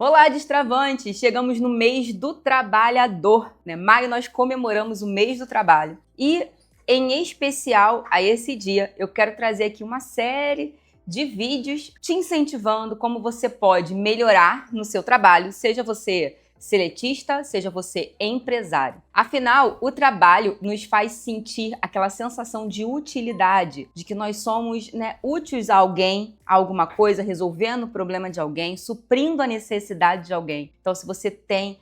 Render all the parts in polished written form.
Olá, destravantes! Chegamos no mês do trabalhador, né? Maio nós comemoramos o mês do trabalho. E, em especial, a esse dia, eu quero trazer aqui uma série de vídeos te incentivando como você pode melhorar no seu trabalho, seja você seletista, seja você empresário. Afinal, o trabalho nos faz sentir aquela sensação de utilidade, de que nós somos, úteis a alguém, a alguma coisa, resolvendo o problema de alguém, suprindo a necessidade de alguém. Então, se você tem,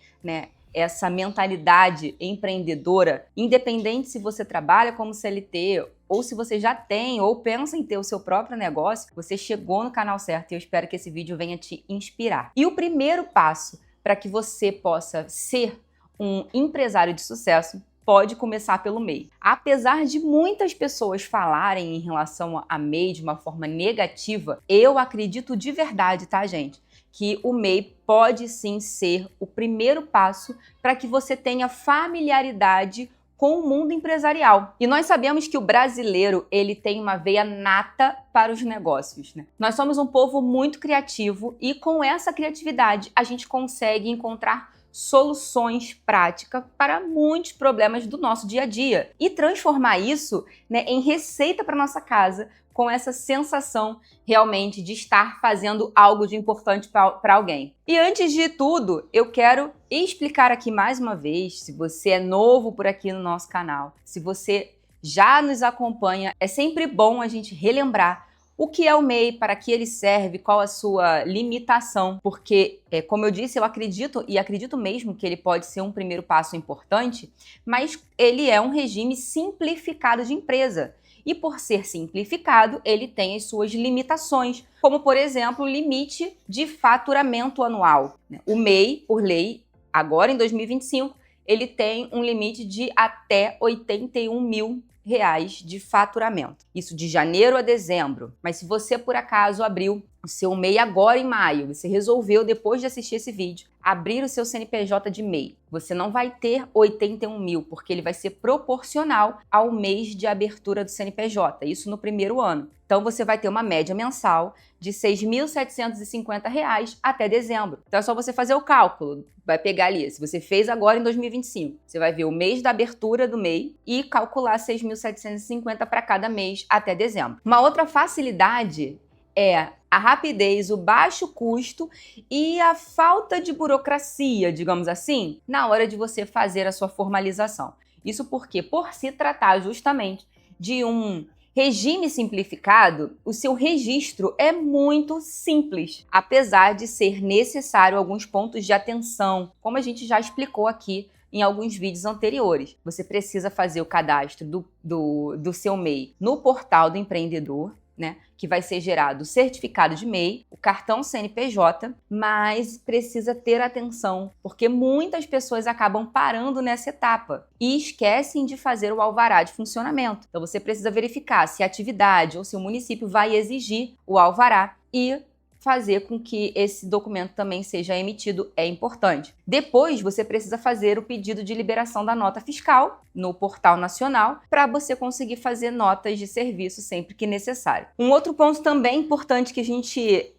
essa mentalidade empreendedora, independente se você trabalha como CLT ou se você já tem ou pensa em ter o seu próprio negócio, você chegou no canal certo e eu espero que esse vídeo venha te inspirar. E o primeiro passo para que você possa ser um empresário de sucesso pode começar pelo MEI. Apesar de muitas pessoas falarem em relação a MEI de uma forma negativa, eu acredito de verdade, tá, gente? Que o MEI pode sim ser o primeiro passo para que você tenha familiaridade com o mundo empresarial. E nós sabemos que o brasileiro, ele tem uma veia nata para os negócios, né? Nós somos um povo muito criativo e com essa criatividade a gente consegue encontrar soluções práticas para muitos problemas do nosso dia a dia e transformar isso, em receita para nossa casa, com essa sensação realmente de estar fazendo algo de importante para alguém. E antes de tudo, eu quero explicar aqui mais uma vez, se você é novo por aqui no nosso canal, se você já nos acompanha, é sempre bom a gente relembrar o que é o MEI, para que ele serve, qual a sua limitação, porque, como eu disse, eu acredito mesmo que ele pode ser um primeiro passo importante, mas ele é um regime simplificado de empresa. E por ser simplificado, ele tem as suas limitações, como, por exemplo, o limite de faturamento anual. O MEI, por lei, agora em 2025, ele tem um limite de até R$81 mil de faturamento. Isso de janeiro a dezembro. Mas se você, por acaso, abriu o seu MEI agora em maio, você resolveu, depois de assistir esse vídeo, abrir o seu CNPJ de MEI, você não vai ter 81 mil, porque ele vai ser proporcional ao mês de abertura do CNPJ, isso no primeiro ano. Então, você vai ter uma média mensal de R$ 6.750 até dezembro. Então, é só você fazer o cálculo. Vai pegar ali, se você fez agora em 2025, você vai ver o mês da abertura do MEI e calcular 6.750 para cada mês até dezembro. Uma outra facilidade é a rapidez, o baixo custo e a falta de burocracia, digamos assim, na hora de você fazer a sua formalização. Isso porque, por se tratar justamente de um regime simplificado, o seu registro é muito simples, apesar de ser necessário alguns pontos de atenção, como a gente já explicou aqui em alguns vídeos anteriores. Você precisa fazer o cadastro do seu MEI no portal do empreendedor, que vai ser gerado o certificado de MEI, o cartão CNPJ, mas precisa ter atenção, porque muitas pessoas acabam parando nessa etapa e esquecem de fazer o alvará de funcionamento. Então você precisa verificar se a atividade ou se o município vai exigir o alvará e fazer com que esse documento também seja emitido é importante. Depois, você precisa fazer o pedido de liberação da nota fiscal no Portal Nacional para você conseguir fazer notas de serviço sempre que necessário. Um outro ponto também importante que a gente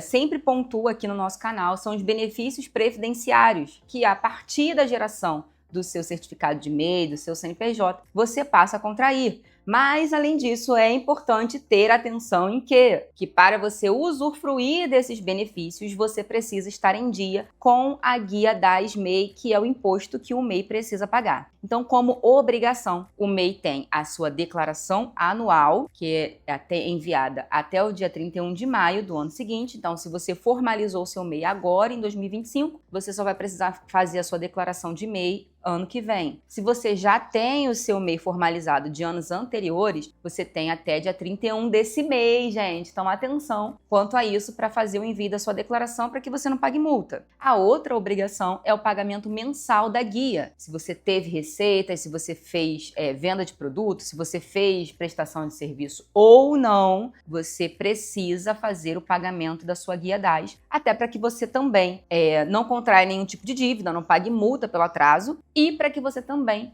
sempre pontua aqui no nosso canal são os benefícios previdenciários, que a partir da geração do seu certificado de MEI, do seu CNPJ, você passa a contrair. Mas, além disso, é importante ter atenção em que para você usufruir desses benefícios, você precisa estar em dia com a guia das MEI, que é o imposto que o MEI precisa pagar. Então, como obrigação, o MEI tem a sua declaração anual, que é enviada até o dia 31 de maio do ano seguinte. Então, se você formalizou o seu MEI agora, em 2025, você só vai precisar fazer a sua declaração de MEI ano que vem. Se você já tem o seu MEI formalizado de anos anteriores, você tem até dia 31 desse mês, gente. Então, atenção quanto a isso para fazer o envio da sua declaração para que você não pague multa. A outra obrigação é o pagamento mensal da guia. Se você teve receitas, se você fez venda de produtos, se você fez prestação de serviço ou não, você precisa fazer o pagamento da sua guia DAS, até para que você também não contraia nenhum tipo de dívida, não pague multa pelo atraso e para que você também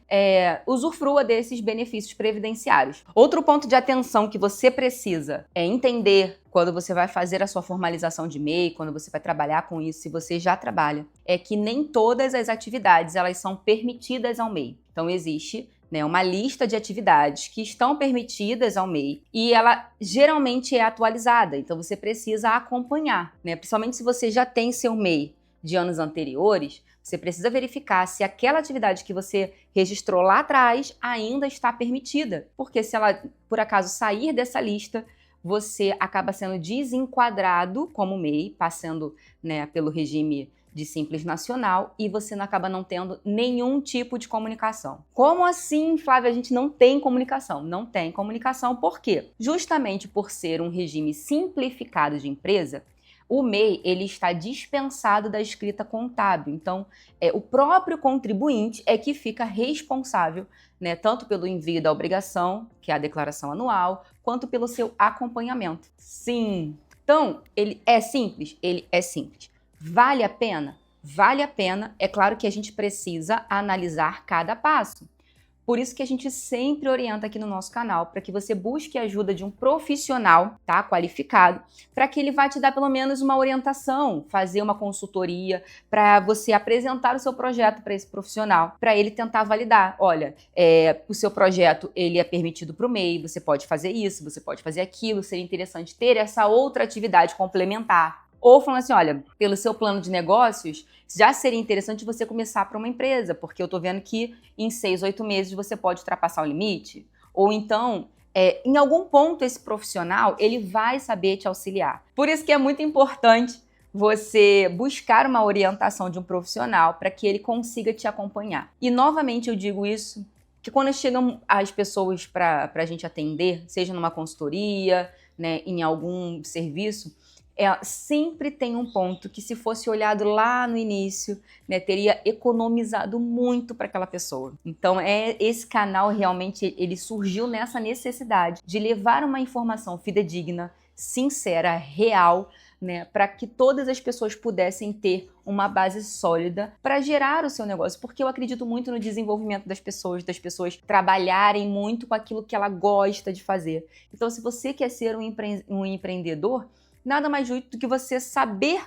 usufrua desses benefícios previdenciários. Outro ponto de atenção que você precisa entender quando você vai fazer a sua formalização de MEI, quando você vai trabalhar com isso, se você já trabalha, é que nem todas as atividades elas são permitidas ao MEI. Então existe uma lista de atividades que estão permitidas ao MEI e ela geralmente é atualizada, então você precisa acompanhar, principalmente se você já tem seu MEI de anos anteriores, você precisa verificar se aquela atividade que você registrou lá atrás ainda está permitida, porque se ela, por acaso, sair dessa lista, você acaba sendo desenquadrado como MEI, passando pelo regime de Simples Nacional e você acaba não tendo nenhum tipo de comunicação. Como assim, Flávia, a gente não tem comunicação? Não tem comunicação por quê? Justamente por ser um regime simplificado de empresa, o MEI ele está dispensado da escrita contábil. Então, o próprio contribuinte é que fica responsável, tanto pelo envio da obrigação, que é a declaração anual, quanto pelo seu acompanhamento. Sim. Então, ele é simples? Ele é simples. Vale a pena? Vale a pena. É claro que a gente precisa analisar cada passo. Por isso que a gente sempre orienta aqui no nosso canal para que você busque a ajuda de um profissional, tá, qualificado, para que ele vá te dar pelo menos uma orientação, fazer uma consultoria, para você apresentar o seu projeto para esse profissional, para ele tentar validar. Olha, o seu projeto ele é permitido para o MEI, você pode fazer isso, você pode fazer aquilo, seria interessante ter essa outra atividade complementar. Ou falando assim, olha, pelo seu plano de negócios, já seria interessante você começar para uma empresa, porque eu estou vendo que em 6, 8 meses você pode ultrapassar o limite. Ou então, em algum ponto esse profissional, ele vai saber te auxiliar. Por isso que é muito importante você buscar uma orientação de um profissional para que ele consiga te acompanhar. E novamente eu digo isso, que quando chegam as pessoas para a gente atender, seja numa consultoria, em algum serviço, sempre tem um ponto que, se fosse olhado lá no início, teria economizado muito para aquela pessoa. Então, esse canal realmente ele surgiu nessa necessidade de levar uma informação fidedigna, sincera, real, para que todas as pessoas pudessem ter uma base sólida para gerar o seu negócio, porque eu acredito muito no desenvolvimento das pessoas trabalharem muito com aquilo que ela gosta de fazer. Então, se você quer ser um empreendedor, nada mais justo do que você saber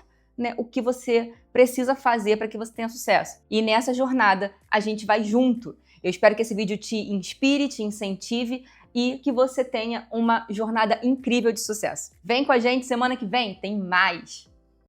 o que você precisa fazer para que você tenha sucesso. E nessa jornada, a gente vai junto. Eu espero que esse vídeo te inspire, te incentive e que você tenha uma jornada incrível de sucesso. Vem com a gente, semana que vem tem mais!